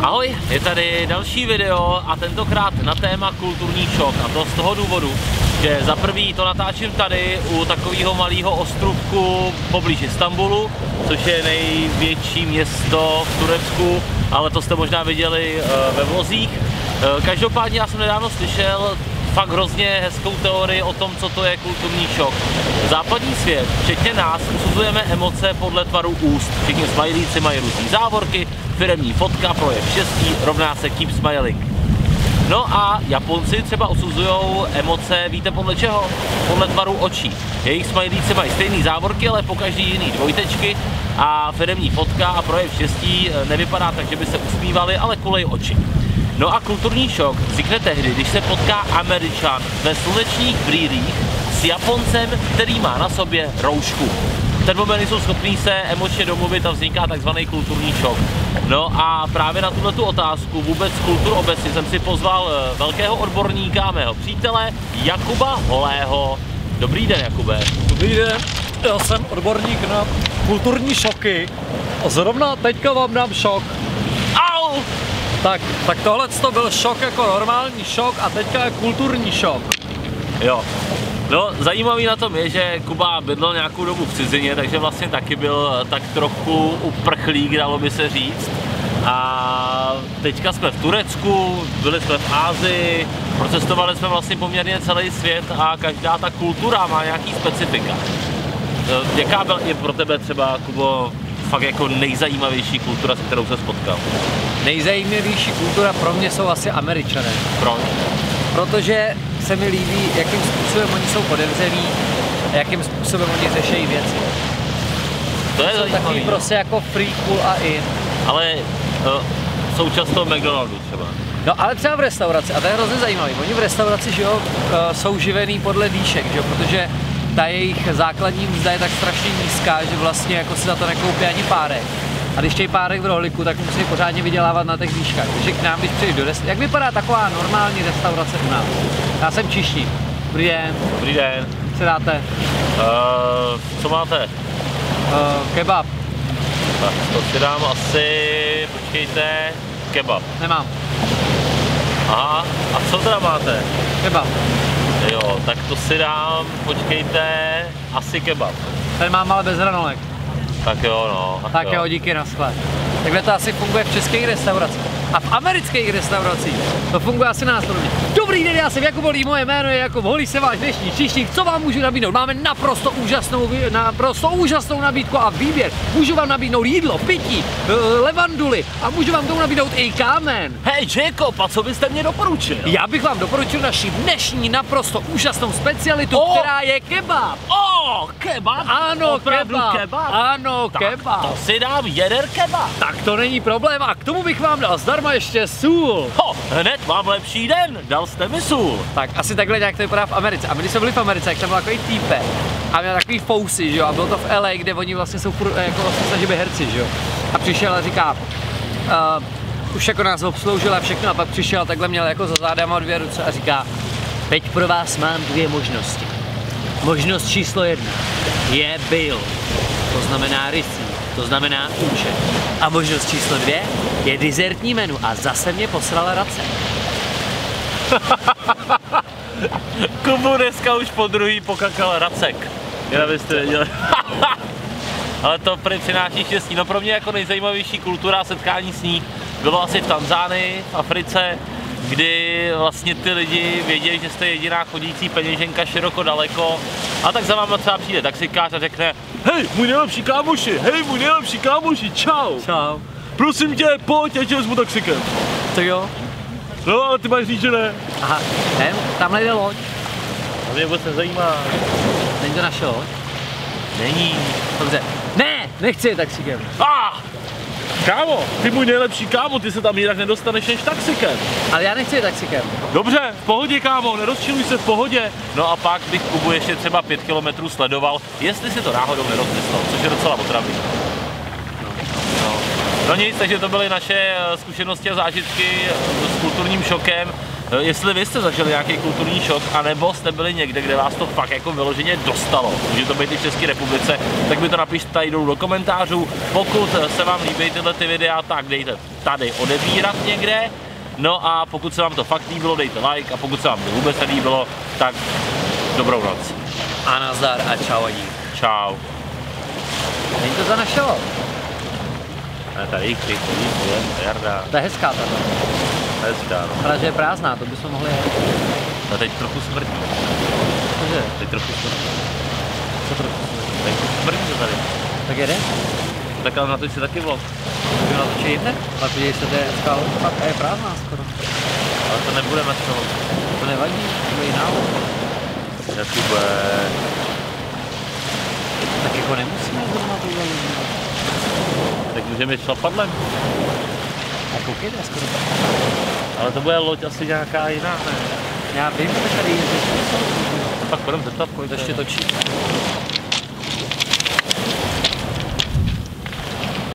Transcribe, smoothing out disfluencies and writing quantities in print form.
Ahoj, je tady další video a tentokrát na téma kulturní šok, a to z toho důvodu, že za prvý to natáčím tady u takového malého ostrovku poblíž Istanbulu, což je největší město v Turecku, ale to jste možná viděli ve vlozích. Každopádně já jsem nedávno slyšel fakt hrozně hezkou teorii o tom, co to je kulturní šok. Západní svět, včetně nás, usuzujeme emoce podle tvaru úst. Všichni smajlíci mají různý závorky, firemní fotka, projev štěstí, rovná se keep smiling. No a Japonci třeba usuzují emoce, víte podle čeho? Podle tvaru očí. Jejich smajlíci mají stejný závorky, ale pokaždý jiný dvojtečky a firemní fotka a projev štěstí nevypadá tak, že by se usmívali, ale kulej oči. No a kulturní šok vznikne tehdy, když se potká Američan ve slunečních brýlích s Japoncem, který má na sobě roušku. V ten moment jsou schopní se emočně domluvit a vzniká takzvaný kulturní šok. No a právě na tuto otázku vůbec kultur obecně jsem si pozval velkého odborníka, mého přítele Jakuba Holého. Dobrý den, Jakube. Dobrý den, já jsem odborník na kulturní šoky a zrovna teďka vám dám šok. Au! Tak tohle to byl šok jako normální šok a teďka je kulturní šok. Jo. No, zajímavý na tom je, že Kuba bydlel nějakou dobu v cizině, takže vlastně taky byl tak trochu uprchlík, dalo by se říct. A teďka jsme v Turecku, byli jsme v Asii, procestovali jsme vlastně poměrně celý svět a každá ta kultura má nějaký specifika. Jaká je pro tebe třeba, Kubo, fakt jako nejzajímavější kultura, se kterou se spotkal? Nejzajímavější kultura pro mě jsou asi Američané. Proč? Protože se mi líbí, jakým způsobem oni jsou otevřený a jakým způsobem oni řeší věci. To je jsou zajímavý. Takový prostě jako free, cool a in. Ale jsou často McDonaldu třeba. No ale třeba v restauraci, a to je hrozně zajímavý, oni v restauraci, že jo, jsou živený podle výšek, že jo, protože ta jejich základní mzda je tak strašně nízká, že vlastně jako si za to nekoupí ani párek. A když chtějí párek v rohlíku, tak musí pořádně vydělávat na těch výškách. Takže k nám, když přijdeš do restaurace, jak vypadá taková normální restaurace u nás? Já jsem Čišník. Dobrý den. Dobrý den. Co dáte? Co máte? Kebab. Tak to si dám asi, počkejte, kebab. Nemám. Aha, a co teda máte? Kebab. Jo, tak to si dám, počkejte, asi kebab. Ten mám ale bez hranolek. Tak jo, no. Tak jo, díky, naschle. Takhle to asi funguje v českých restauracích. A v amerických restauracích to funguje asi následovně. Dobrý den, já jsem Jakub Holý, moje jméno je Jakub Holý, jsem váš dnešní Čišník. Co vám můžu nabídnout? Máme naprosto úžasnou nabídku a výběr. Můžu vám nabídnout jídlo, pití, levanduly a můžu vám tomu nabídnout i kámen. Hej, Jacob, a co byste mě doporučil? Já bych vám doporučil naši dnešní naprosto úžasnou specialitu, která je kebab. Kebab? Ano, opravdu kebab. Ano, tak kebab. To si dám jeden kebab. Tak to není problém a k tomu bych vám dal zdarma ještě sůl. Hned mám lepší den, dal jste mi sůl. Tak asi takhle nějak to vypadá v Americe. A my když jsme byli v Americe, jak tam byl takový týpek a měl takový fousy, že jo, a bylo to v LA, kde oni vlastně jsou jako vlastně snaží být herci, že jo. A přišel a říká, už jako nás obsloužil a všechno, a pak přišel a takhle měl jako za zádama 2 ruce a říká, teď pro vás mám 2 možnosti. Možnost číslo 1 je Bill, to znamená rysí, to znamená účet. A možnost číslo 2 je dezertní menu a zase mě poslala Race. Kubu dneska už po druhý pokakal Racek. Jen abyste věděli. Ale to přináší štěstí. No pro mě jako nejzajímavější kultura setkání s ní bylo asi v Tanzánii, v Africe, kdy vlastně ty lidi vědí, že jste jediná chodící peněženka široko daleko. A tak za váma třeba přijde taxikář a řekne: hej, můj nejlepší kámoši, čau. Čau. Prosím tě, pojď, ať vezmu taxikem. Tak jo. No, ale ty máš říct, že ne. Aha, tamhle jde loď. To mě vůbec nezajímá. Není to naše loď? Není. Dobře. Ne, nechci jet taxikem. Kámo, ty můj nejlepší kámo, ty se tam jinak nedostaneš než taxikem. Ale já nechci jet taxikem. Dobře, v pohodě kámo, nerozčiluj se, v pohodě. No a pak bych Kubu ještě třeba 5 kilometrů sledoval, jestli si to náhodou nerozmyslel, což je docela otravný. No nic, takže to byly naše zkušenosti a zážitky s kulturním šokem. jestli vy jste zažili nějaký kulturní šok, anebo jste byli někde, kde vás to fakt jako vyloženě dostalo, může to být i v České republice, tak mi to napište tady dolů do komentářů. Pokud se vám líbí tyhle ty videa, tak dejte tady odebírat někde. No a pokud se vám to fakt líbilo, dejte like, a pokud se vám to vůbec nelíbilo, tak dobrou noc. A nazdar a čau Ani. Čau. Není to za našeho. A tady křik, Jarda. To je hezká tato. Hezká, no. Ale že je prázdná, to bychom mohli jet. A teď trochu smrdí. Cože? Teď trochu smrdí. Co trochu smrdí? Teď smrdí to tady. Tak jede? Tak ale natoč si taky vlog. Můžeme natočit jinde? Ale podívej se, to je hezká loď, a je prázdná skoro. Ale to nebudeme z toho. To nevadí, to je jiná loď. Jakube. Tak jako nemusíme zrovna tuhle lidi. Tak můžeme jít šlapadlem. A koukejte skoro. Ale to bude loď asi nějaká jiná, ne? Já vím, že tady jezdíš. Pak půjdeme zeptat, kolik to ještě točí.